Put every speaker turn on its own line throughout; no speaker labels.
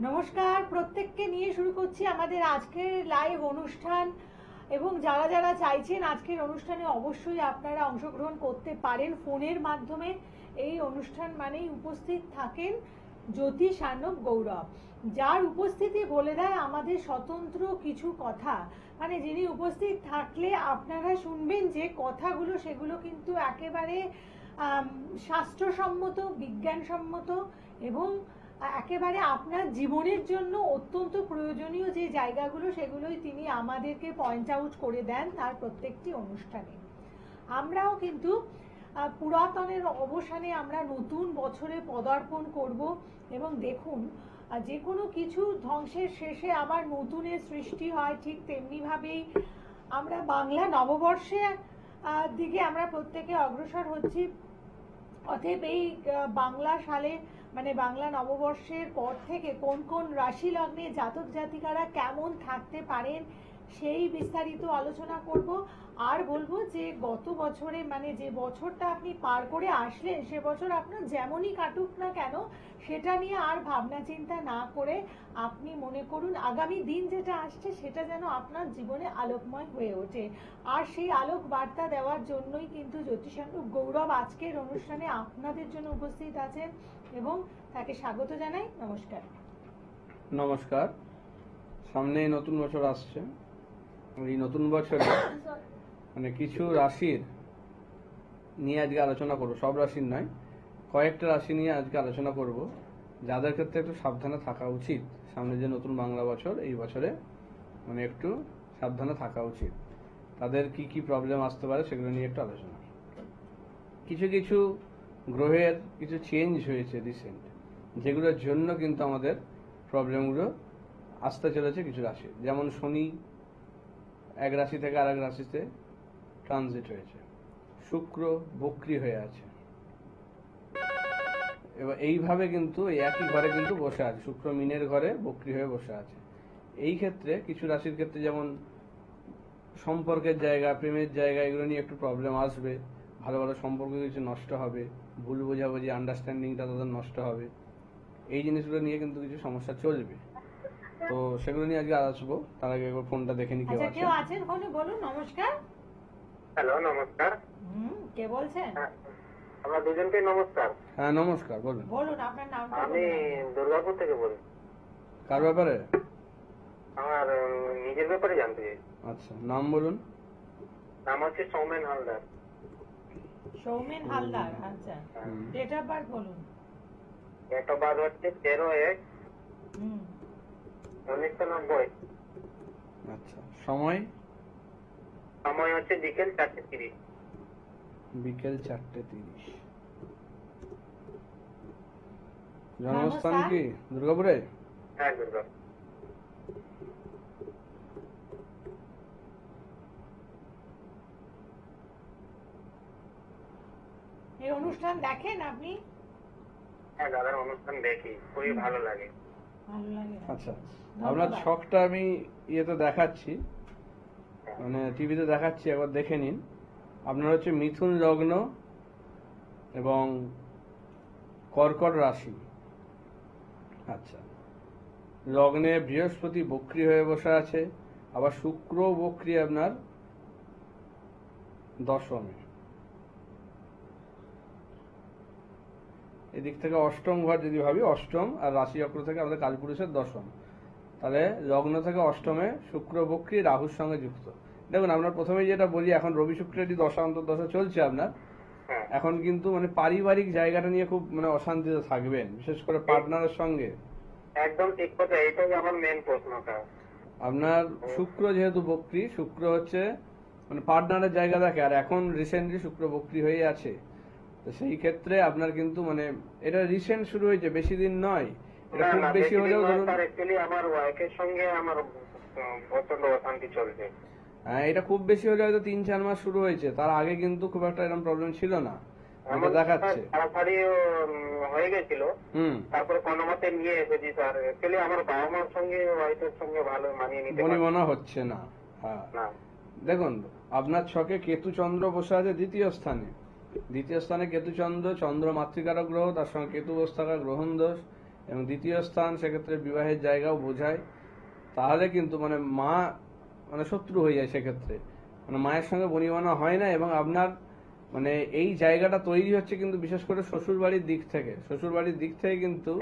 নমস্কার, প্রত্যেককে নিয়ে শুরু করছি আমাদের আজকের লাইভ অনুষ্ঠান। এবং যারা যারা চাইছেন আজকের অনুষ্ঠানে অবশ্যই আপনারা অংশগ্রহণ করতে পারেন ফোনের মাধ্যমে। এই অনুষ্ঠান মানেই উপস্থিত থাকেন জ্যোতিষ আর্ণব গৌরব, যার উপস্থিতি বলে দেয় আমাদের স্বতন্ত্র কিছু কথা। মানে যিনি উপস্থিত থাকলে আপনারা শুনবেন যে কথাগুলো সেগুলো কিন্তু একেবারে শাস্ত্রসম্মত, বিজ্ঞানসম্মত এবং একেবারে আপনার জীবনের জন্য অত্যন্ত প্রয়োজনীয় যে জায়গাগুলো সেগুলোই তিনি আমাদেরকে পয়েন্ট আউট করে দেন তার প্রত্যেকটি অনুষ্ঠানে। আমরাও কিন্তু পুরাতনের অবসানে আমরা নতুন বছরে পদার্পণ করব এবং দেখুন যে কোনো কিছু ধ্বংসের শেষে আবার নতুনের সৃষ্টি হয়, ঠিক তেমনিভাবেই আমরা বাংলা নববর্ষের দিকে আমরা প্রত্যেকে অগ্রসর হচ্ছি। অতএব এই বাংলা সালে মানে বাংলা নববর্ষের পর থেকে কোন কোন রাশি লগ্নে জাতক জাতিকারা কেমন থাকতে পারেন সেই বিস্তারিত আলোচনা করব। আর বলবো যে গত বছরে মানে যে বছরটা আপনি পার করে আসলেন সে বছর আপনার যেমনই কাটুক না কেন সেটা নিয়ে আর ভাবনা চিন্তা না করে আপনি মনে করুন আগামী দিন যেটা আসছে সেটা যেন আপনার জীবনে আলোকময় হয়ে ওঠে। আর সেই আলোক বার্তা দেওয়ার জন্যই কিন্তু জ্যোতিষার্ণব গৌরব আজকের অনুষ্ঠানে আপনাদের জন্য উপস্থিত আছেন এবং তাকে স্বাগত জানাই। নমস্কার।
নমস্কার। সামনে নতুন বছর আসছে। এই নতুন বছরে মানে কিছু রাশির নিয়ে আজকে আলোচনা করব, সব রাশির নয়, কয়েকটা রাশি নিয়ে আজকে আলোচনা করব যাদের ক্ষেত্রে একটু সাবধানে থাকা উচিত। সামনে যে নতুন বাংলা বছর, এই বছরে মানে একটু সাবধানে থাকা উচিত। তাদের কি কি প্রবলেম আসতে পারে সেগুলো নিয়ে একটু আলোচনা। কিছু কিছু গ্রহের কিছু চেঞ্জ হয়েছে রিসেন্ট, যেগুলোর জন্য কিন্তু আমাদের প্রবলেমগুলো আসতে চলেছে কিছু রাশি। যেমন শনি এক রাশি থেকে আরেক রাশিতে ট্রানজিট হয়েছে, শুক্র বক্রি হয়ে আছে, এবার এইভাবে কিন্তু একই ঘরে কিন্তু বসে আছে, শুক্র মিনের ঘরে বক্রি হয়ে বসে আছে। এই ক্ষেত্রে কিছু রাশির ক্ষেত্রে যেমন সম্পর্কের জায়গা, প্রেমের জায়গা, এগুলো নিয়ে একটু প্রবলেম আসবে। ভালো ভালো সম্পর্ক কিছু নষ্ট হবে, ভুল বোঝাবুঝি, আন্ডারস্ট্যান্ডিংটা তাদের নষ্ট হবে। এই জিনিসগুলো নিয়ে কিন্তু কিছু সমস্যা চলবে, তো সেগুলো নিয়ে আজকে আসবো। তার আগে একবার ফোনটা দেখে নি কেউ
আছেন ফোনে। বলুন। নমস্কার।
হ্যালো, নমস্কার।
কে বলছেন?
আমরা দুজনকে নমস্কার।
হ্যাঁ নমস্কার, বলুন।
বলুন আপনার নাম।
আমি দুর্গাপুর থেকে বলছি।
কার ব্যাপারে?
আমার নিজের ব্যাপারে জানতে চাই।
আচ্ছা, নাম বলুন।
নাম হচ্ছে সৌমেন হালদার।
সৌমেন হালদার। আচ্ছা, ডেট অফ বার্থ বলুন।
ডেট অফ বার্থ হচ্ছে 13/1/1990।
আচ্ছা, সময়?
সময় হচ্ছে বিকেল 4:30।
বিকেল 4:30। জন্মস্থান কি দুর্গাপুরে?
হ্যাঁ, দুর্গাপুর।
এই অনুষ্ঠান দেখেন আপনি?
হ্যাঁ, দাদার অনুষ্ঠান দেখি, খুবই ভালো লাগে।
ভালো লাগে।
আচ্ছা, আপনার ছকটা আমি ইয়েতে দেখাচ্ছি, মানে টিভিতে দেখাচ্ছি, একবার দেখে নিন। আপনার হচ্ছে মিথুন লগ্ন এবং কর্কট রাশি। আচ্ছা, লগ্নে বৃহস্পতি বক্রি হয়ে বসে আছে, আবার শুক্র বক্রি আপনার দশমে। এদিক থেকে অষ্টম ঘর যদি ভাবি, অষ্টম, আর রাশি চক্র থেকে আমাদের কালপুরুষের দশম, তাহলে লগ্ন থেকে অষ্টমে শুক্র বক্রি রাহুর সঙ্গে যুক্ত। দেখুন, আপনার প্রথমে যেটা বলি, এখন রবি শুক্রেরই দশা অন্তর্দশা চলছে আপনার। এখন কিন্তু মানে পারিবারিক জায়গাটা নিয়ে খুব মানে অশান্তিতে থাকবেন, বিশেষ করে পার্টনারের সঙ্গে।
একদম ঠিক কথা, এটাই আমার মেন প্রশ্নটা।
আপনার শুক্র যেহেতু বক্রি, শুক্র হচ্ছে মানে পার্টনারের জায়গা দেখে, আর এখন রিসেন্টলি শুক্র বক্রি হয়ে আছে। তো সেই ক্ষেত্রে আপনার কিন্তু মানে এটা রিসেন্ট শুরু হয়েছে, বেশি দিন নয়। এটা খুব বেশি হলেও ধরুন,
অ্যাকচুয়ালি আমার ওয়াইফের সঙ্গে আমার প্রচন্ড অশান্তি চলছে।
হ্যাঁ, এটা খুব বেশি হলে হয়তো 3-4 মাস শুরু হয়েছে, তার আগে কিন্তু খুব একটা এরকম প্রবলেম ছিল না, এটা দেখাচ্ছে।
তাড়াতাড়ি হয়ে গেছিল, তারপরে কোনো মতে নিয়ে এসেছি স্যার। অ্যাকচুয়ালি আমার বাবা মার সঙ্গে ওয়াইফের সঙ্গে ভালো মানিয়ে নিতে
মনে হচ্ছে না। হ্যাঁ, দেখুন, আপনার ছকে কেতু চন্দ্র বসে আছে দ্বিতীয় স্থানে। দ্বিতীয় স্থানে কেতু চন্দ্র, চন্দ্র মাতৃকারক গ্রহ, তার সঙ্গে কেতু বসে থাকা গ্রহণ দোষ, এবং দ্বিতীয় স্থান সেক্ষেত্রে বিবাহের জায়গাও বোঝায়, তাহলে কিন্তু মানে মা মানে শত্রু হয়ে যায় সেক্ষেত্রে, মানে মায়ের সঙ্গে বনিবনা হয় না। এবং আপনার মানে এই জায়গাটা তৈরি হচ্ছে কিন্তু বিশেষ করে শ্বশুর বাড়ির দিক থেকে, শ্বশুর বাড়ির দিক থেকে কিন্তু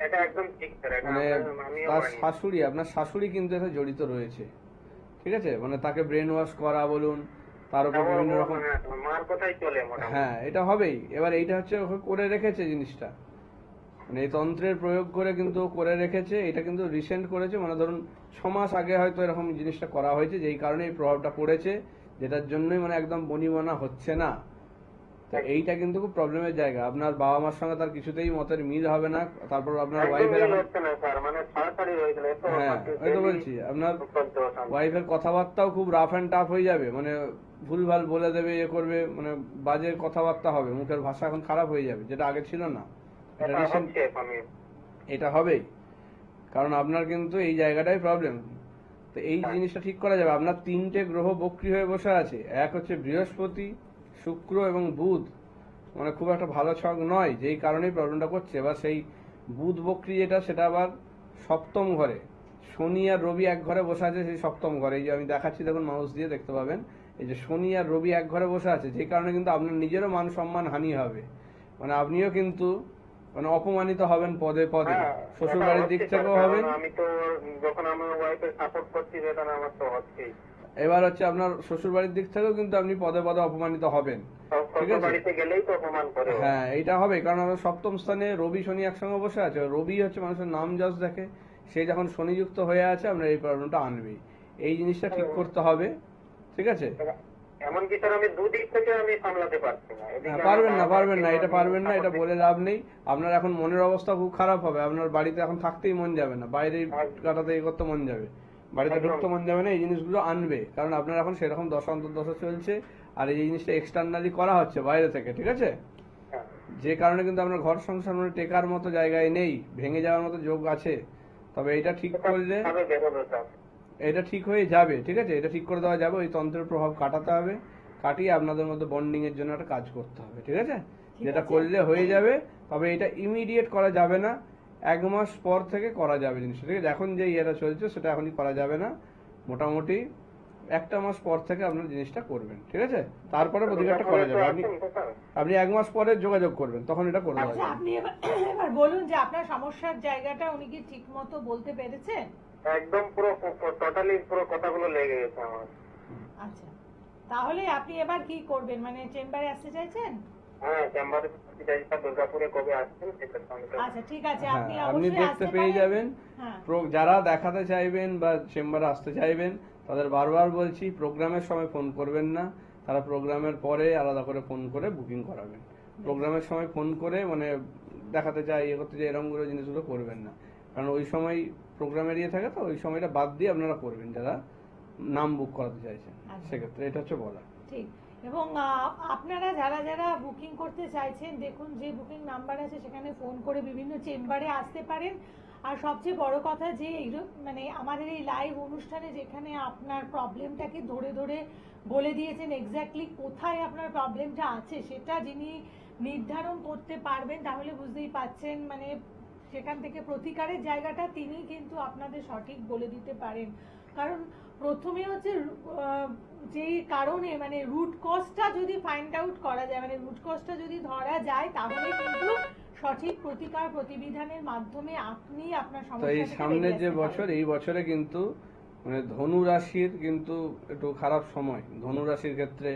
এটা একদম ঠিক স্যার, এটা
মানে
আমিও
তার
মানি।
শাশুড়ি, আপনার শাশুড়ি কিন্তু এতে জড়িত রয়েছে, ঠিক আছে? মানে তাকে ব্রেন ওয়াশ করা বলুন, তার উপর বিভিন্ন রকম,
মার কথাই চলে মোটামুটি।
হ্যাঁ এটা হবেই। এবার এইটা হচ্ছে ওকে করে রেখেছে জিনিসটা, মানে এই তন্ত্রের প্রয়োগ করে কিন্তু করে রেখেছে। এটা কিন্তু রিসেন্ট করেছে, মানে ধরুন 6 মাস আগে হয়তো এরকম জিনিসটা করা হয়েছে, যেই কারণে এই প্রভাবটা পড়েছে, যেটার জন্যই মানে একদম বনিবনা হচ্ছে না। তো এইটা কিন্তু খুব প্রবলেমের জায়গা। আপনার বাবা মার সঙ্গে তার কিছুতেই মতের মিল হবে না। তারপর আপনার
একদম
ওয়াইফের
মিল হচ্ছে না স্যার, মানে ছাড়াছাড়ি হয়ে গেলে তো
হ্যাঁ ওই তো বলছি, আপনার ওয়াইফের কথাবার্তাও খুব রাফ অ্যান্ড টাফ হয়ে যাবে, মানে ভুলভাল বলে দেবে, ইয়ে করবে, মানে বাজে কথাবার্তা হবে, মুখের ভাষা এখন খারাপ হয়ে যাবে, যেটা আগে ছিল না। এটা রিসেন্ট, এটা হবেই, কারণ আপনার কিন্তু এই জায়গাটাই প্রবলেম। তো এই জিনিসটা ঠিক করা যাবে। আপনার 3টে গ্রহ বক্রী হয়ে বসে আছে, এক হচ্ছে বৃহস্পতি, শুক্র এবং বুধ, মানে খুব একটা ভালো ছক নয়, যেই কারণেই প্রবলেমটা করছে। এবার সেই বুধ বক্রী যেটা, সেটা আবার সপ্তম ঘরে, শনি আর রবি এক ঘরে বসে আছে সেই সপ্তম ঘরে। এই যে আমি দেখাচ্ছি দেখুন, মাউস দিয়ে দেখতে পাবেন, এই যে শনি আর রবি এক ঘরে বসে আছে, যে কারণে কিন্তু আপনার নিজেরও মান সম্মান হানি হবে, মানে আপনিও কিন্তু মানে অপমানিত হবেন পদে পদে, শ্বশুর বাড়ির দিক থেকেও হবেন।
আমি তো যখন আমার ওয়াইফের সাপোর্ট করছি, সেটা আমার তো হচ্ছেই।
এবার হচ্ছে আপনার শ্বশুর বাড়ির দিক থেকেও কিন্তু আপনি পদে পদে অপমানিত হবেন, ঠিক আছে?
বাড়িতে গেলেই তো অপমান করে।
হ্যাঁ এইটা হবে, কারণ আমার সপ্তম স্থানে রবি শনি একসঙ্গে বসে আছে। রবি হচ্ছে মানুষের নাম যশ দেখে, সে যখন শনিযুক্ত হয়ে আছে আপনার এই প্রবলেমটা আনবেই। এই জিনিসটা ঠিক করতে হবে, ঠিক আছে?
এমনকি স্যার আমি দুদিক থেকে আমি সামলাতে পারছি না।
পারবেন না, এটা পারবেন না, এটা বলে লাভ নেই। আপনার এখন মনের অবস্থা খুব খারাপ হবে, আপনার বাড়িতে এখন থাকতেই মন যাবে না, বাইরে কাটাতে এই করতে মন যাবে, বাড়িতে ঢুকতে মন যাবে না। এই জিনিসগুলো আনবে, কারণ আপনার এখন সেরকম দশা অন্তর্দশা চলছে, আর এই জিনিসটা এক্সটার্নালি করা হচ্ছে বাইরে থেকে, ঠিক আছে? যে কারণে কিন্তু আপনার ঘর সংসার মানে টেকার মতো জায়গায় নেই, ভেঙে যাওয়ার মতো যোগ আছে। তবে এটা ঠিক করলে এটা ঠিক হয়ে যাবে, ঠিক আছে? এটা ঠিক করে দেওয়া যাবে। ওই তন্ত্রের প্রভাব কাটাতে হবে, কাটিয়ে আপনাদের মধ্যে বন্ডিং এর জন্য একটা কাজ করতে হবে, ঠিক আছে? যেটা করলে হয়ে যাবে। তবে এটা ইমিডিয়েট করা যাবে না, 1 মাস পর থেকে করা যাবে জিনিসটা, ঠিক আছে? এখন যে ইয়েটা চলছে সেটা এখনই করা যাবে না, মোটামুটি 1টা মাস পর থেকে আপনার জিনিসটা করবেন, ঠিক আছে? তারপরে প্রতিকারটা করা যাবে। আপনি 1 মাস পরে যোগাযোগ করবেন, তখন এটা করে দেওয়া
আচ্ছা,
যাবে।
আপনি এবার বলুন যে আপনার সমস্যার জায়গাটা উনি কি ঠিক মতো বলতে পেরেছেন?
একদম পুরো টোটালি পুরো কথাগুলো লেগে গেছে আমার।
আচ্ছা, তাহলে আপনি এবার কি করবেন, মানে চেম্বারে আসতে চাইছেন?
হ্যাঁ, চেম্বারে দুর্গাপুরে কবে আসছেন সেটা সঙ্গে।
আচ্ছা ঠিক আছে,
হ্যাঁ,
আপনি
আপনি
অবশ্যই
দেখতে
আসতে
পেয়ে
পারেন।
যাবেন।
হ্যাঁ,
যারা দেখাতে চাইবেন বা চেম্বারে আসতে চাইবেন, তাদের বারবার বলছি প্রোগ্রামের সময় ফোন করবেন না, তারা প্রোগ্রামের পরে আলাদা করে ফোন করে বুকিং করাবেন। প্রোগ্রামের সময় ফোন করে মানে দেখাতে চাই, ইয়ে করতে চাই, এরকম করে জিনিসগুলো করবেন না, কারণ ওই সময় প্রোগ্রামের ইয়ে থাকে, তো ওই সময়টা বাদ দিয়ে আপনারা করবেন যারা নাম বুক করাতে চাইছেন।
আচ্ছা।
সেক্ষেত্রে এটা হচ্ছে বলা
ঠিক। এবং আপনারা যারা যারা বুকিং করতে চাইছেন, দেখুন যে বুকিং নাম্বার আছে সেখানে ফোন করে বিভিন্ন চেম্বারে আসতে পারেন। আর সবচেয়ে বড় কথা যে মানে আমাদের এই লাইভ অনুষ্ঠানে যেখানে আপনার প্রবলেমটাকে ধরে ধরে বলে দিয়েছেন এক্স্যাক্টলি কোথায় আপনার প্রবলেমটা আছে, সেটা যিনি নির্ধারণ করতে পারবেন, তাহলে বুঝতেই পাচ্ছেন মানে সেখান থেকে প্রতিকারের জায়গাটা তিনি কিন্তু আপনাদের সঠিক বলে দিতে পারেন। কারণ প্রথমে হচ্ছে যে কারণে মানে রুট কজটা যদি ফাইন্ড আউট করা যায়, মানে রুট কজটা যদি ধরা যায়, তাহলে কিন্তু সঠিক প্রতিকার প্রতিবিধানের মাধ্যমে আপনি আপনার
তো
সমস্যা
এই
থেকে
সামনের
বেরিয়ে
যে
আসতে
বছর,
পারবেন।
এই বছরে কিন্তু মানে ধনু রাশির কিন্তু একটু খারাপ সময়, ধনু রাশির ক্ষেত্রে,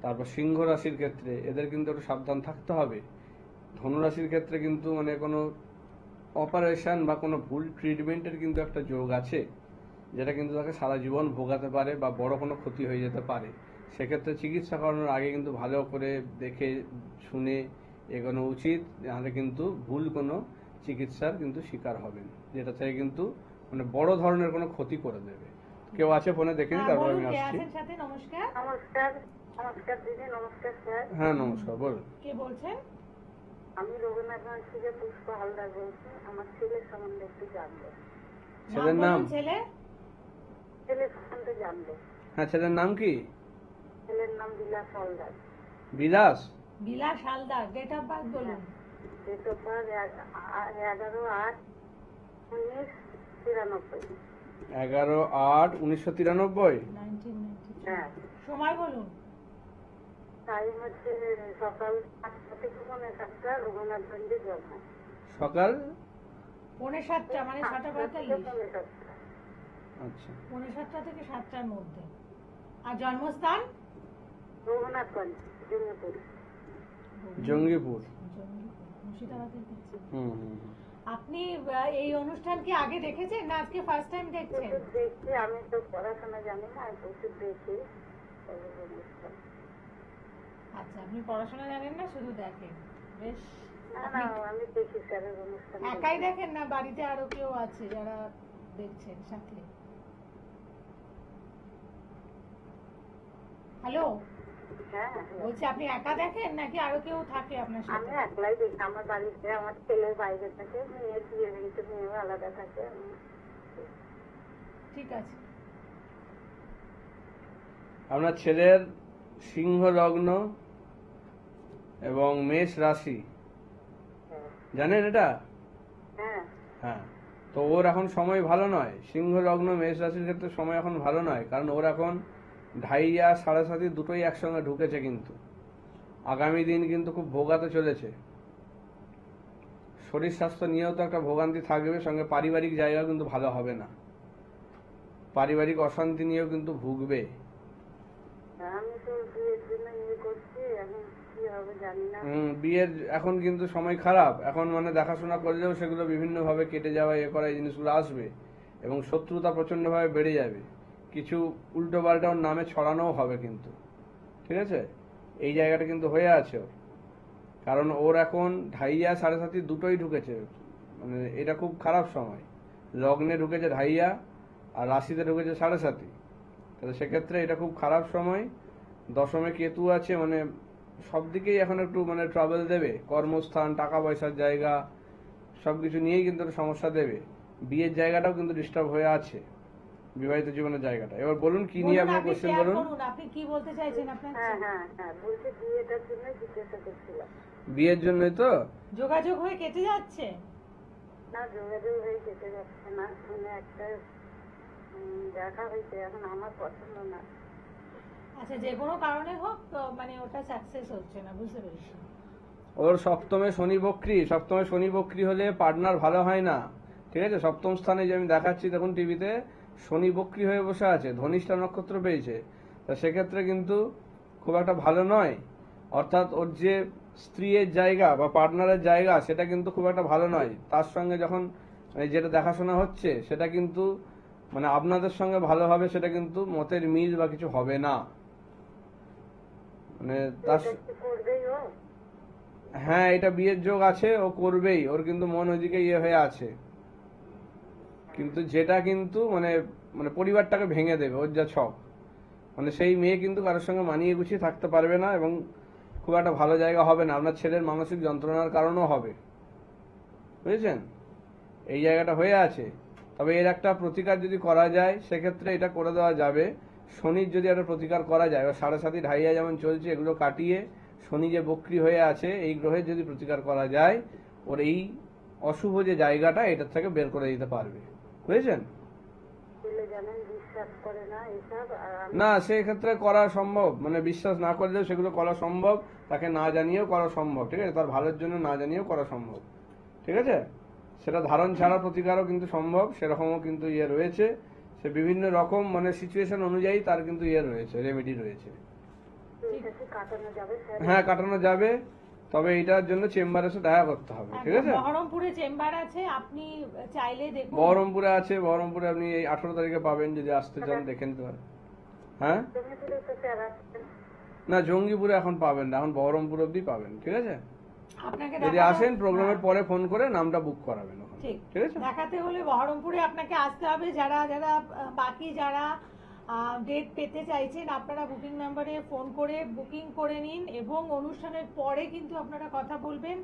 তারপর সিংহ রাশির ক্ষেত্রে এদের কিন্তু একটু সাবধান থাকতে হবে। ধনু রাশির ক্ষেত্রে কিন্তু মানে কোনো অপারেশন বা কোনো ভুল ট্রিটমেন্টের কিন্তু একটা যোগ আছে, যেটা কিন্তু তাকে সারা জীবন ভোগাতে পারে বা বড় কোনো ক্ষতি হয়ে যেতে পারে। সেক্ষেত্রে চিকিৎসা করানোর আগে কিন্তু ভালো করে দেখে শুনে এগোনো উচিত, নাহলে কিন্তু ভুল কোনো চিকিৎসার কিন্তু শিকার হবেন, যেটা থেকে কিন্তু মানে বড় ধরনের কোনো ক্ষতি করে দেবে। কেউ আছে ফোনে, দেখে নিই, তারপর
বলুন
আমি
কে
আসছি।
আছেন সাথে? নমস্কার।
নমস্কার। নমস্কার দিদি, নমস্কার স্যার।
হ্যাঁ নমস্কার, বলুন।
কে বলছেন?
আমি রবীন্দ্রনাথগঞ্জ থেকে পুষ্প হালদার বলছি। আমার ছেলের সম্বন্ধে একটু জানবো।
ছেলের
নাম
নাম?
বলুন। ছেলে
ছেলের সম্বন্ধে জানবো।
হ্যাঁ, ছেলের নাম কি?
ছেলের নাম বিলাস Haldar.
Bilas?
Bilas Haldar. Date of birth বলুন।
Date of birth 11/8/1993।
11/8/1993।
1993
হ্যাঁ,
সময় বলুন।
টাইম হচ্ছে সকাল 8টা থেকে 7:30, রঘুনাথগঞ্জে জন্ম।
সকাল
7:45 মানে 7:45,
7:45।
আচ্ছা
7:45 থেকে 7টার মধ্যে। আর জন্মস্থান
রঘুনাথগঞ্জ, জঙ্গিপুর।
জঙ্গিপুর।
মুর্শিদাবাদের কাছে।
হুম হুম হুম।
আপনি এই অনুষ্ঠান কি আগে দেখেছেন না আজকে ফার্স্ট টাইম দেখছেন?
প্রচুর দেখছি, আমি তো পড়াশোনা জানি না, আমি প্রচুর দেখি এই অনুষ্ঠান।
আচ্ছা, আপনি পড়াশোনা জানেন না, শুধু দেখেন। বেশ।
না
আপনি
না, আমি দেখি স্যারের অনুষ্ঠান।
একাই দেখেন না বাড়িতে আরো কেউ আছে যারা দেখছেন সাথে? হ্যালো,
হ্যাঁ,
বলছি আপনি একা দেখেন নাকি আরো কেউ থাকে আপনার
আমি
সাথে?
একলাই দেখি। আমার বাড়িতে আমার ছেলে বাইরে থাকে, মেয়ের বিয়ে হয়েছে, মেয়েও আলাদা থাকে।
ঠিক আছে।
আপনার ছেলের সিংহ লগ্ন এবং মেষ রাশি, জানেন এটা?
হ্যাঁ,
হ্যাঁ, তো ওর এখন সময় ভালো নয়। সিংহ লগ্ন মেষ রাশির ক্ষেত্রে সময় এখন ভালো নয়, কারণ ওর এখন ঢাইয়া 7:30 দুটোই একসঙ্গে ঢুকেছে, কিন্তু আগামী দিন কিন্তু খুব ভোগাতে চলেছে। শরীর স্বাস্থ্য নিয়েও তো একটা ভোগান্তি থাকবে, সঙ্গে পারিবারিক জায়গা কিন্তু ভালো হবে না, পারিবারিক অশান্তি নিয়েও কিন্তু ভুগবে।
আমি তো বিয়ের জন্য করছি, এখন কি হবে জানি না।
বিয়ের এখন কিন্তু সময় খারাপ, এখন মানে দেখাশোনা করলেও সেগুলো বিভিন্নভাবে কেটে যাওয়া, করা, এই জিনিসগুলো আসবে এবং শত্রুতা প্রচন্ডভাবে বেড়ে যাবে। কিছু উল্টো পাল্টা ওর নামে ছড়ানোও হবে কিন্তু, ঠিক আছে? এই জায়গাটা কিন্তু হয়ে আছে ওর, কারণ ওর এখন ঢাইয়া 7:30 দুটোই ঢুকেছে, মানে এটা খুব খারাপ সময়। লগ্নে ঢুকেছে ঢাইয়া আর রাশিতে ঢুকেছে 7:30, তাহলে সেক্ষেত্রে এটা খুব খারাপ সময়। দশমে কেতু আছে, মানে সব দিকেই এখন একটু মানে ট্রাবল দেবে। কর্মস্থান, টাকা পয়সার জায়গা, সবকিছু নিয়েই কিন্তু সমস্যা দেবে। বিয়ের জায়গাটাও কিন্তু ডিস্টার্ব হয়ে আছে, বিবাহিত জীবনের জায়গাটা। এবার বলুন কি নিয়ে আপনার কোশ্চেন বলুন।
আপনি কি বলতে চাইছেন আপনার?
হ্যাঁ হ্যাঁ হ্যাঁ, বলছি বিয়েটার জন্য জিজ্ঞাসা করছিলাম।
বিয়ের জন্যই তো
যোগাযোগ হয়ে কেটে যাচ্ছে?
না, যোগাযোগ হয়ে যেতে যাচ্ছে না, শুনে একটা দেখা হয়েছে, এখন আমার পছন্দ না।
আচ্ছা, যে কোনো কারণে হোক মানে ওটা সাকসেস হচ্ছে না, বুঝতে পেরেছি।
ওর সপ্তমে শনি বক্রী, সপ্তমে শনি বক্রী হলে পার্টনার ভালো হয় না, ঠিক আছে? সপ্তম স্থানে যে আমি দেখাচ্ছি দেখুন টিভিতে, শনি বক্রী হয়ে বসে আছে, ধনিষ্ঠা নক্ষত্র পেয়েছে, তা সেক্ষেত্রে কিন্তু খুব একটা ভালো নয়। অর্থাৎ ওর যে স্ত্রীর জায়গা বা পার্টনারের জায়গা সেটা কিন্তু খুব একটা ভালো নয়। তার সঙ্গে যখন যেটা দেখাশোনা হচ্ছে সেটা কিন্তু মানে আপনাদের সঙ্গে ভালো হবে, সেটা কিন্তু মতের মিল বা কিছু হবে না, মানে তার
এটা কি করবেই ও?
হ্যাঁ, এটা বিয়ের যোগ আছে, ও করবেই, ওর কিন্তু মন ওইদিকে হয়ে আছে, কিন্তু যেটা কিন্তু মানে মানে পরিবারটাকে ভেঙে দেবে ওর যা ছক। মানে সেই মেয়ে কিন্তু কারোর সঙ্গে মানিয়ে গুছিয়ে থাকতে পারবে না এবং খুব একটা ভালো জায়গা হবে না। আপনার ছেলের মানসিক যন্ত্রণার কারণেও হবে, বুঝেছেন? এই জায়গাটা হয়ে আছে। তবে এর একটা প্রতিকার যদি করা যায় সেক্ষেত্রে এটা করে দেওয়া যাবে। শনির যদি একটা প্রতিকার করা যায়, 7:30 ঢাইয়া যেমন চলছে, এগুলো কাটিয়ে শনি যে বক্রী হয়ে আছে এই গ্রহের যদি প্রতিকার করা যায়, ওর এই অশুভ যে জায়গাটা এটার থেকে বের করে দিতে পারবে, বুঝেছেন?
ছেলে জানেন বিশ্বাস করে না এসব, আর
না, সেক্ষেত্রে করা সম্ভব, মানে বিশ্বাস না করলেও সেগুলো করা সম্ভব, তাকে না জানিয়েও করা সম্ভব, ঠিক আছে? তার ভালোর জন্য না জানিয়েও করা সম্ভব, ঠিক আছে? সেটা ধারণ ছাড়া প্রতিকারও কিন্তু সম্ভব, সেরকমও কিন্তু রয়েছে। সে বিভিন্ন রকম মানে সিচুয়েশন অনুযায়ী তার কিন্তু রয়েছে, রেমেডি রয়েছে।
এটা কি কাটানো যাবে স্যার?
হ্যাঁ, কাটানো যাবে, তবে এটার জন্য চেম্বারে এসে দেখা করতে হবে, ঠিক আছে?
বহরমপুরে চেম্বার আছে, আপনি চাইলে দেখুন।
বহরমপুরে আছে, বহরমপুরে আপনি এই 18 তারিখে পাবেন, যদি আসতে চান দেখে নিতে পারেন। হ্যাঁ,
জমিপুরে তো স্যার আসছেন।
না জঙ্গিপুরে এখন পাবেন না, এখন বহরমপুর অব্দি পাবেন, ঠিক আছে?
আপনাকে
যদি
দেখাতে-
আসেন প্রোগ্রামের পরে ফোন করে নামটা বুক করাবেন ওখানে,
ঠিক
ঠিক আছে?
দেখাতে হলে বহরমপুরে আপনাকে আসতে হবে। যারা যারা বাকি যারা ডেট পেতে চাইছেন আপনারা বুকিং নাম্বারে ফোন করে বুকিং করে নিন এবং অনুষ্ঠানের পরে কিন্তু আপনারা কথা বলবেন।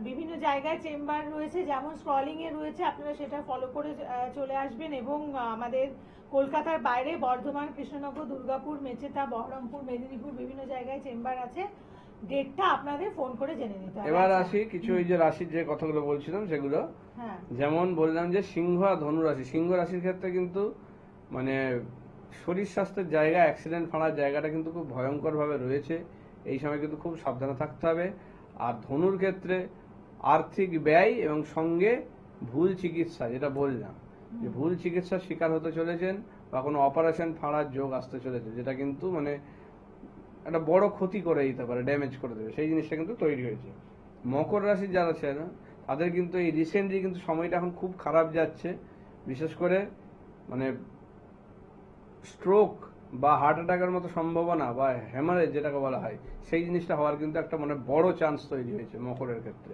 বিভিন্ন জায়গায় চেম্বার রয়েছে, যেমন স্ক্রলিং এ রয়েছে, আপনারা সেটা ফলো করে চলে আসবেন। এবং আমাদের কলকাতার বাইরে বর্ধমান, কৃষ্ণনগর, দুর্গাপুর, মেচেতা, বহরমপুর, মেদিনীপুর বিভিন্ন জায়গায় চেম্বার আছে। ডেটটা আপনাদের ফোন করে জেনে নিতে হবে।
এবার
আচ্ছা।
আসি কিছু ওই যে রাশির যে কথাগুলো বলছিলাম সেগুলো।
হ্যাঁ
যেমন বললাম যে সিংহ আর ধনু রাশি, সিংহ রাশির ক্ষেত্রে কিন্তু মানে শরীর স্বাস্থ্যের জায়গা, অ্যাক্সিডেন্ট ফাঁড়ার জায়গাটা কিন্তু খুব ভয়ঙ্কর ভাবে রয়েছে। এই সময় কিন্তু খুব সাবধানে থাকতে হবে। আর ধনুর ক্ষেত্রে আর্থিক ব্যয় এবং সঙ্গে ভুল চিকিৎসা, যেটা বললাম যে ভুল চিকিৎসার শিকার হতে চলেছেন বা কোনো অপারেশন ফাঁড়ার যোগ আসতে চলেছে, যেটা কিন্তু মানে একটা বড় ক্ষতি করে দিতে পারে, ড্যামেজ করে দেবে, সেই জিনিসটা কিন্তু তৈরি হয়েছে। মকর রাশির যারা আছে না, তাদের কিন্তু এই রিসেন্টলি কিন্তু সময়টা এখন খুব খারাপ যাচ্ছে। বিশেষ করে মানে স্ট্রোক বা হার্ট অ্যাটাকের মতো সম্ভাবনা বা হ্যামারেজ যেটাকে বলা হয়, সেই জিনিসটা হওয়ার কিন্তু একটা মানে বড় চান্স তৈরি হয়েছে মকরের ক্ষেত্রে।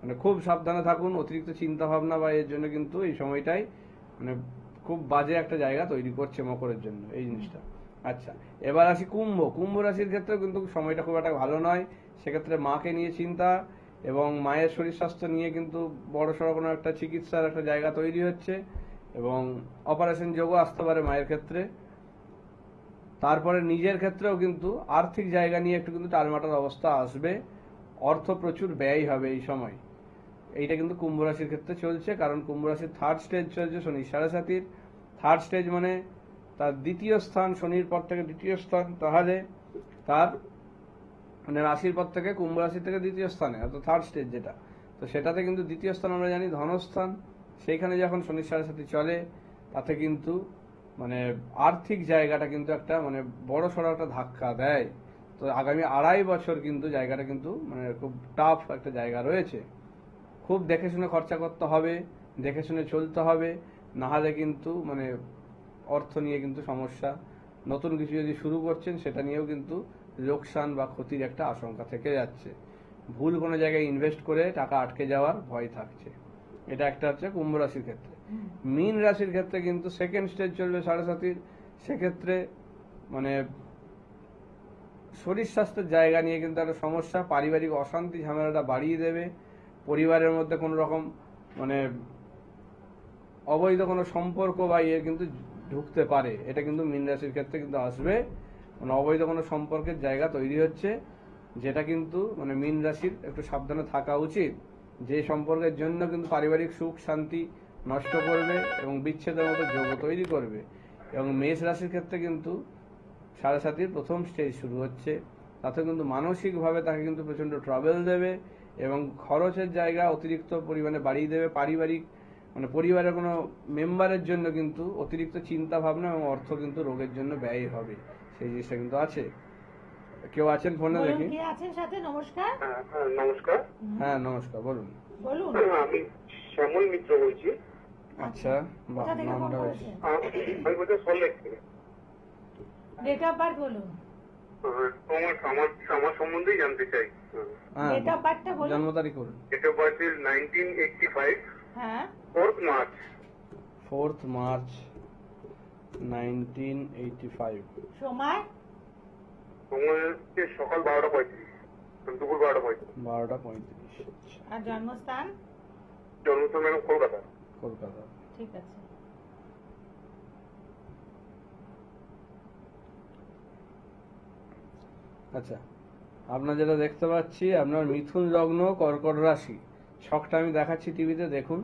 মানে খুব সাবধানে থাকুন, অতিরিক্ত চিন্তা ভাবনা বা এর জন্য কিন্তু এই সময়টাই মানে খুব বাজে একটা জায়গা তৈরি করছে মকরের জন্য এই জিনিসটা। আচ্ছা, এবার আসি কুম্ভ। কুম্ভ রাশির ক্ষেত্রে কিন্তু সময়টা খুব একটা ভালো নয়। সেক্ষেত্রে মাকে নিয়ে চিন্তা এবং মায়ের শরীর স্বাস্থ্য নিয়ে কিন্তু বড়সড় কোনো একটা চিকিৎসার একটা জায়গা তৈরি হচ্ছে এবং অপারেশন যোগও আসতে পারে মায়ের ক্ষেত্রে। তারপরে নিজের ক্ষেত্রেও কিন্তু আর্থিক জায়গা নিয়ে একটু কিন্তু টালমাটাল অবস্থা আসবে, অর্থ প্রচুর ব্যয় হবে এই সময়। এইটা কিন্তু কুম্ভ রাশির ক্ষেত্রে চলছে, কারণ কুম্ভ রাশির থার্ড স্টেজ চলছে শনি সাড়ে সাতির। থার্ড স্টেজ মানে তার দ্বিতীয় স্থান, শনির পর থেকে দ্বিতীয় স্থান, তাহলে তার মানে রাশির পর থেকে কুম্ভ রাশি থেকে দ্বিতীয় স্থানে, অর্থাৎ থার্ড স্টেজ যেটা, তো সেটাতে কিন্তু দ্বিতীয় স্থান আমরা জানি ধনস্থান। সেইখানে যখন শনি সাড়ে সাতি চলে, তাতে কিন্তু মানে আর্থিক জায়গাটা কিন্তু একটা মানে বড় সড়ো একটা ধাক্কা দেয়। তো আগামী 2.5 বছর কিন্তু জায়গাটা কিন্তু মানে খুব টাফ একটা জায়গা রয়েছে। খুব দেখে শুনে খরচা করতে হবে, দেখে শুনে চলতে হবে, না হলে কিন্তু মানে অর্থ নিয়ে কিন্তু সমস্যা। নতুন কিছু যদি শুরু করছেন সেটা নিয়েও কিন্তু লোকসান বা ক্ষতির একটা আশঙ্কা থেকে যাচ্ছে। ভুল কোনো জায়গায় ইনভেস্ট করে টাকা আটকে যাওয়ার ভয় থাকছে। এটা একটা হচ্ছে কুম্ভ রাশির ক্ষেত্রে। মীন রাশির ক্ষেত্রে কিন্তু সেকেন্ড স্টেজ চলবে সাড়ে সাতির। সেক্ষেত্রে মানে শরীর স্বাস্থ্যের জায়গা নিয়ে কিন্তু একটা সমস্যা, পারিবারিক অশান্তি ঝামেলাটা বাড়িয়ে দেবে। পরিবারের মধ্যে কোনো রকম মানে অবৈধ কোনো সম্পর্ক বা ইয়ে কিন্তু ঢুকতে পারে, এটা কিন্তু মীন রাশির ক্ষেত্রে কিন্তু আসবে। মানে অবৈধ কোনো সম্পর্কের জায়গা তৈরি হচ্ছে, যেটা কিন্তু মানে মীন রাশির একটু সাবধানে থাকা উচিত। যে সম্পর্কের জন্য কিন্তু পারিবারিক সুখ শান্তি নষ্ট করবে এবং বিচ্ছেদের মতো যোগ তৈরি করবে। এবং মেষ রাশির ক্ষেত্রে কিন্তু সাড়ে সাতির প্রথম স্টেজ শুরু হচ্ছে, তাতে কিন্তু মানসিকভাবে তাকে কিন্তু প্রচন্ড ট্রাভেল দেবে এবং খরচের জায়গা অতিরিক্ত পরিমাণে বাড়িয়ে দেবে। পারিবারিক মানে পরিবারের কোনো মেম্বারের জন্য কিন্তু অতিরিক্ত চিন্তা ভাবনা এবং অর্থ কিন্তু রোগের জন্য ব্যয় হবে, সেই জিনিসটা কিন্তু আছে। কেউ আছেন ফোনে
বলুন,
দেখি?
কে আছেন সাথে? নমস্কার।
নমস্কার।
হ্যাঁ নমস্কার, বলুন।
বলুন।
আমি শ্যামল মিত্র বলছি।
আচ্ছা, বাহ,
কোথা থেকে ফোন
নামটা বেশ।
করেছেন?
আমি বলছি সল্লেক থেকে।
ডেট অফ বার্থ বলুন।
আমার আমার আমার সম্বন্ধেই জানতে চাই।
হ্যাঁ,
ডেট অফ বার্থটা বলুন।
জন্ম তারিখ বলুন।
ডেট অফ বার্থ ইজ 1985,
হ্যাঁ
4th March।
4th March 1985।
সময়?
সময় হচ্ছে সকাল 12:35, দুপুর 12:35।
12:35। আচ্ছা,
আর জন্মস্থান?
জন্মস্থান ম্যাডাম কলকাতা।
কলকাতা।
ঠিক আছে।
আচ্ছা, আপনার যেটা দেখতে পাচ্ছি, আপনার মিথুন লগ্ন কর্কট রাশি। ছকটা আমি দেখাচ্ছি টিভিতে, দেখুন।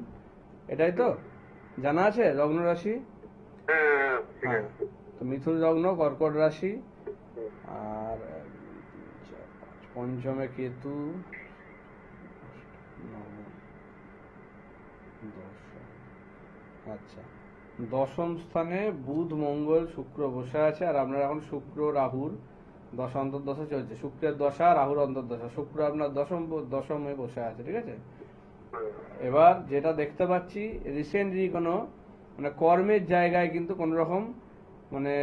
এটাই তো জানা আছে লগ্ন রাশি?
হ্যাঁ ঠিক
হ্যাঁ,
আছে।
তো মিথুন লগ্ন কর্কট রাশি। আর পঞ্চমে কেতু, আচ্ছা, দশম স্থানে বুধ মঙ্গল শুক্র বসে আছে। আর আপনার এখন শুক্র রাহুর দশা অন্তর্দশা চলছে। শুক্রের দশা, রাহুর অন্তর্দশা। শুক্র আপনার দশমে বসে আছে, ঠিক আছে। এবার যেটা দেখতে পাচ্ছি, রিসেন্টলি কোনো মানে কর্মের জায়গায় কিন্তু কোন রকম মানে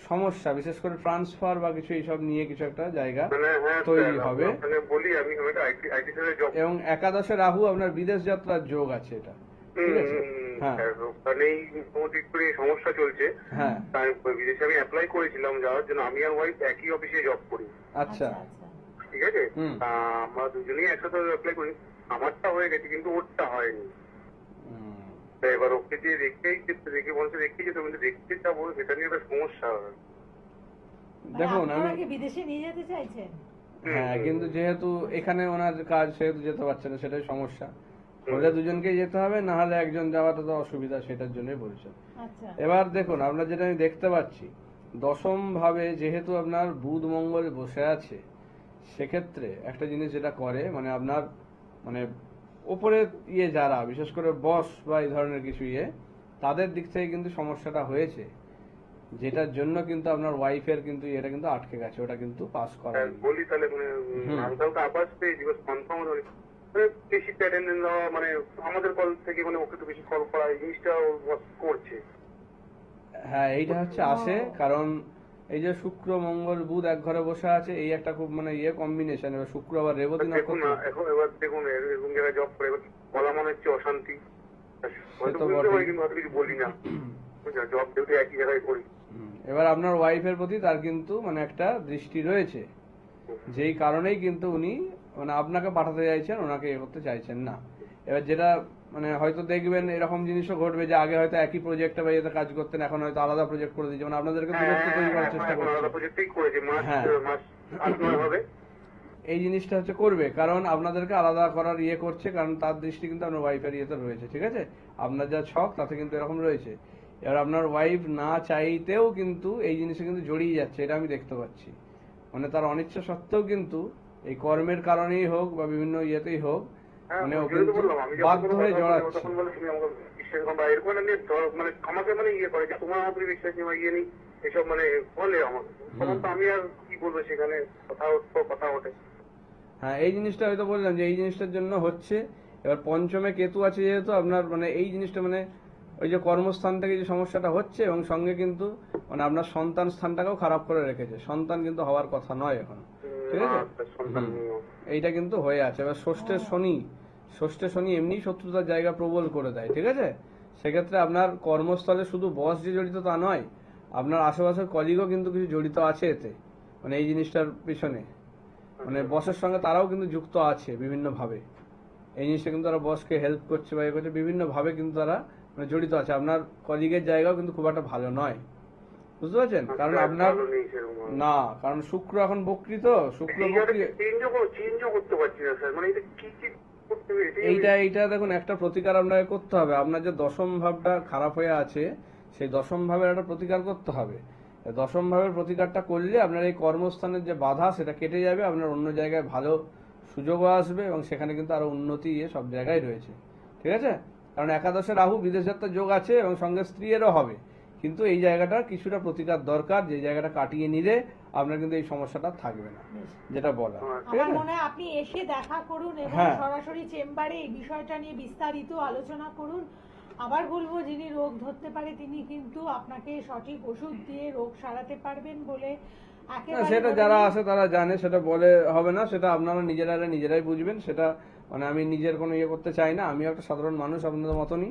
সমস্যা, বিশেষ করে ট্রান্সফার বা কিছু এইসব নিয়ে কিছু একটা জায়গা
মানে হ্যাঁ
তৈরি হবে।
মানে বলি আমি একটা আইটি সেক্টরে জব।
এবং একাদশে রাহু, আপনার বিদেশ যাত্রার যোগ আছে, এটা ঠিক আছে। হ্যাঁ
ওখানে মোটামুটি একটু সমস্যা চলছে।
হ্যাঁ,
তাই বিদেশে আমি অ্যাপ্লাই করেছিলাম যাওয়ার জন্য। আমি আর ওয়াইফ একই অফিসে জব করি,
আচ্ছা,
ঠিক আছে।
হুম।
আমরা দুজনেই একসাথে অ্যাপ্লাই করি। আমারটা হয়ে গেছে কিন্তু ওরটা হয়নি। তা এবার ওকে যে দেখে বলছে দেখতে যেতে, কিন্তু দেখতে যাবো সেটা নিয়ে একটা সমস্যা হবে।
দেখুন
আপনারা
আমি
কি বিদেশে নিয়ে যেতে চাইছেন?
হ্যাঁ, কিন্তু যেহেতু এখানে ওনার কাজ সেহেতু যেতে পারছে না, সেটাই সমস্যা। হলে দুজনকেই যেতে হবে, না হলে একজন যাওয়াটা তো অসুবিধা, সেটার জন্যই বলছে।
আচ্ছা
এবার দেখুন, আপনার যেটা আমি দেখতে পাচ্ছি, দশম ভাবে যেহেতু আপনার বুধ মঙ্গল বসে আছে, সেক্ষেত্রে একটা জিনিস যেটা করে, মানে আপনার মানে ওপরে যারা বিশেষ করে বস বা এই ধরনের কিছু তাদের দিক থেকে কিন্তু সমস্যাটা হয়েছে, যেটার জন্য কিন্তু আপনার ওয়াইফের কিন্তু এটা কিন্তু আটকে গেছে, ওটা কিন্তু পাস করা হয়নি।
বলি তাহলে মানে হালকা আবাস পেয়েছি, বাস কনফার্ম হয়নি। মানে বেশি অ্যাটেন্ডেন্স দেওয়া, মানে আমাদের কল থেকে মানে ওকে একটু বেশি কল করা, এই জিনিসটা ও করছে।
হ্যাঁ, এইটা হচ্ছে আসে, কারণ এই যে শুক্র মঙ্গল বুধ এক ঘরে বসে আছে, এই একটা খুব মানে কম্বিনেশন। এবার শুক্র আবার রেবতী
দেখুন না,
নক্ষত্র।
এখন এবার দেখুন এরকম জায়গায় জব করে, এবার বলা মনে হচ্ছে অশান্তি। হয়তো
তো
বুঝতে
বটেই।
পারি, কিন্তু হয়তো কিছু বলি না। জব যেহেতু একই জায়গায় করি।
এবার আপনার ওয়াইফের প্রতি তার কিন্তু মানে একটা দৃষ্টি রয়েছে, যেই কারণেই কিন্তু উনি মানে আপনাকে পাঠাতে চাইছেন, ওনাকে করতে চাইছেন না। এবার যেটা মানে হয়তো দেখবেন এরকম জিনিসও ঘটবে যে আগে হয়তো একই প্রজেক্টে বা ইয়েতে কাজ করতেন, এখন হয়তো আলাদা প্রজেক্ট করে দিচ্ছে, মানে আপনাদেরকে দূরত্ব তৈরি করার চেষ্টা করছে। হ্যাঁ। এই জিনিসটা হচ্ছে করবে, কারণ আপনাদেরকে আলাদা করার করছে, কারণ তার দৃষ্টি কিন্তু আপনার ওয়াইফের ইয়েতে রয়েছে, ঠিক আছে? আপনার যা ছক তাতে কিন্তু এরকম রয়েছে। এবার আপনার ওয়াইফ না চাইতেও কিন্তু এই জিনিসে কিন্তু জড়িয়ে যাচ্ছে, এটা আমি দেখতে পাচ্ছি। মানে তার অনিচ্ছা সত্ত্বেও কিন্তু এই কর্মের কারণেই হোক বা বিভিন্ন ইয়েতেই হোক, মানে ও কিন্তু বাধ্য হয়ে জড়াচ্ছে।
আমাকে মানে করে যে তোমার উপরে বিশ্বাস নেই বা নেই, এসব মানে বলে আমাকে। তখন তো আমি আর কি বলবো, সেখানে কথা ওঠে।
হ্যাঁ, এই জিনিসটা হয়তো বললাম যে এই জিনিসটার জন্য হচ্ছে। এবার পঞ্চমে কেতু আছে যেহেতু আপনার মানে এই জিনিসটা মানে ওই যে কর্মস্থান থেকে যে সমস্যাটা হচ্ছে, এবং সঙ্গে কিন্তু মানে আপনার সন্তান স্থানটাকেও খারাপ করে রেখেছে। সন্তান কিন্তু হওয়ার কথা নয় এখন, ঠিক আছে? এইটা কিন্তু হয়ে আছে। এবার ষষ্ঠে শনি এমনি শত্রুতার জায়গা প্রবল করে দেয়, ঠিক আছে? সেক্ষেত্রে আপনার কর্মস্থলে শুধু বস যে জড়িত তা নয়, আপনার আশেপাশের কলিগও কিন্তু কিছু জড়িত আছে এতে, মানে এই জিনিসটার পিছনে। মানে বসের সঙ্গে তারাও কিন্তু যুক্ত আছে বিভিন্ন ভাবে। এই জিনিসটা কিন্তু তারা বসকে হেল্প করছে বা করছে বিভিন্ন ভাবে, কিন্তু তারা মানে জড়িত আছে। আপনার কলিগের জায়গাও কিন্তু খুব একটা ভালো নয়, বুঝতে পারছেন? কারণ আপনার না, কারণ শুক্র এখন বক্রী, তো শুক্র বক্রী। এইটা দেখুন, একটা প্রতিকার আপনাকে করতে হবে। আপনার যে দশম ভাবটা খারাপ হয়ে আছে, সেই দশম ভাবের একটা প্রতিকার করতে হবে। দশম ভাবের প্রতিকারটা করলে আপনার এই কর্মস্থানের যে বাধা সেটা কেটে যাবে, আপনার অন্য জায়গায় ভালো সুযোগও আসবে, এবং সেখানে কিন্তু আরো উন্নতি সব জায়গায় রয়েছে, ঠিক আছে? কারণ একাদশে রাহু বিদেশ যাত্রার যোগ আছে, এবং সঙ্গে স্ত্রীরও হবে, কিন্তু এই জায়গাটা কিছুটা প্রতিকার দরকার, যে জায়গাটা কাটিয়ে নিলে আপনার কিন্তু এই সমস্যাটা থাকবে না, যেটা বলা। ঠিক
আমার
আছে?
মনে হয় আপনি এসে দেখা করুন এবং
হ্যাঁ।
সরাসরি চেম্বারে এই বিষয়টা নিয়ে বিস্তারিত আলোচনা করুন। আবার বলবো, যিনি রোগ ধরতে পারে তিনি কিন্তু আপনাকে সঠিক ওষুধ দিয়ে রোগ সারাতে পারবেন বলে
না,
একেবারে
সেটা
বলে
যারা
দিন।
আছে তারা জানে, সেটা বলে হবে না, সেটা আপনারা নিজেরাই বুঝবেন। সেটা মানে আমি নিজের কোনো করতে চাই না, আমি একটা সাধারণ মানুষ আপনাদের মতনই।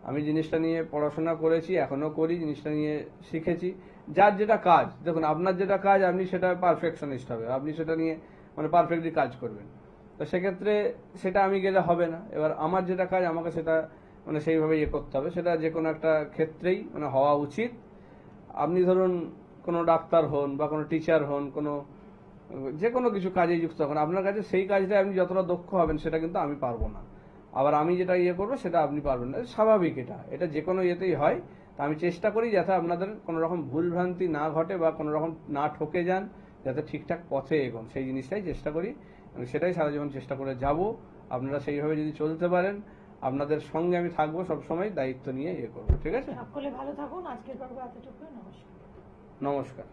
আমি জিনিসটা নিয়ে পড়াশোনা করেছি, এখনো করি, জিনিসটা নিয়ে শিখেছি। যার যেটা কাজ, দেখুন আপনার যেটা কাজ আপনি সেটা পারফেকশনিস্ট হবে, আপনি সেটা নিয়ে মানে পারফেক্টলি কাজ করবেন। তো সেক্ষেত্রে সেটা আমি গেলে হবে না। এবার আমার যেটা কাজ আমাকে সেটা মানে সেইভাবে করতে হবে, সেটা যে কোনো একটা ক্ষেত্রেই মানে হওয়া উচিত। আপনি ধরুন কোনো ডাক্তার হন বা কোনো টিচার হন, কোনো যে কোনো কিছু কাজে যুক্ত হন, আপনার কাছে সেই কাজটা আপনি যতটা দক্ষ হবেন সেটা কিন্তু আমি পারবো না, আবার আমি যেটা করবো সেটা আপনি পারবেন না। স্বাভাবিক, এটা যে কোনো ইয়েতেই হয়। তা আমি চেষ্টা করি যাতে আপনাদের কোনো রকম ভুল ভ্রান্তি না ঘটে বা কোনো রকম না ঠকে যান, যাতে ঠিকঠাক পথে এগোন, সেই জিনিসটাই চেষ্টা করি, এবং সেটাই সারা জীবন চেষ্টা করে যাব। আপনারা সেইভাবে যদি চলতে পারেন, আপনাদের সঙ্গে আমি থাকবো সবসময়, দায়িত্ব নিয়ে করবো, ঠিক আছে?
সকলে ভালো থাকুন। আজকের পর্ব এতটুকু। নমস্কার।
নমস্কার।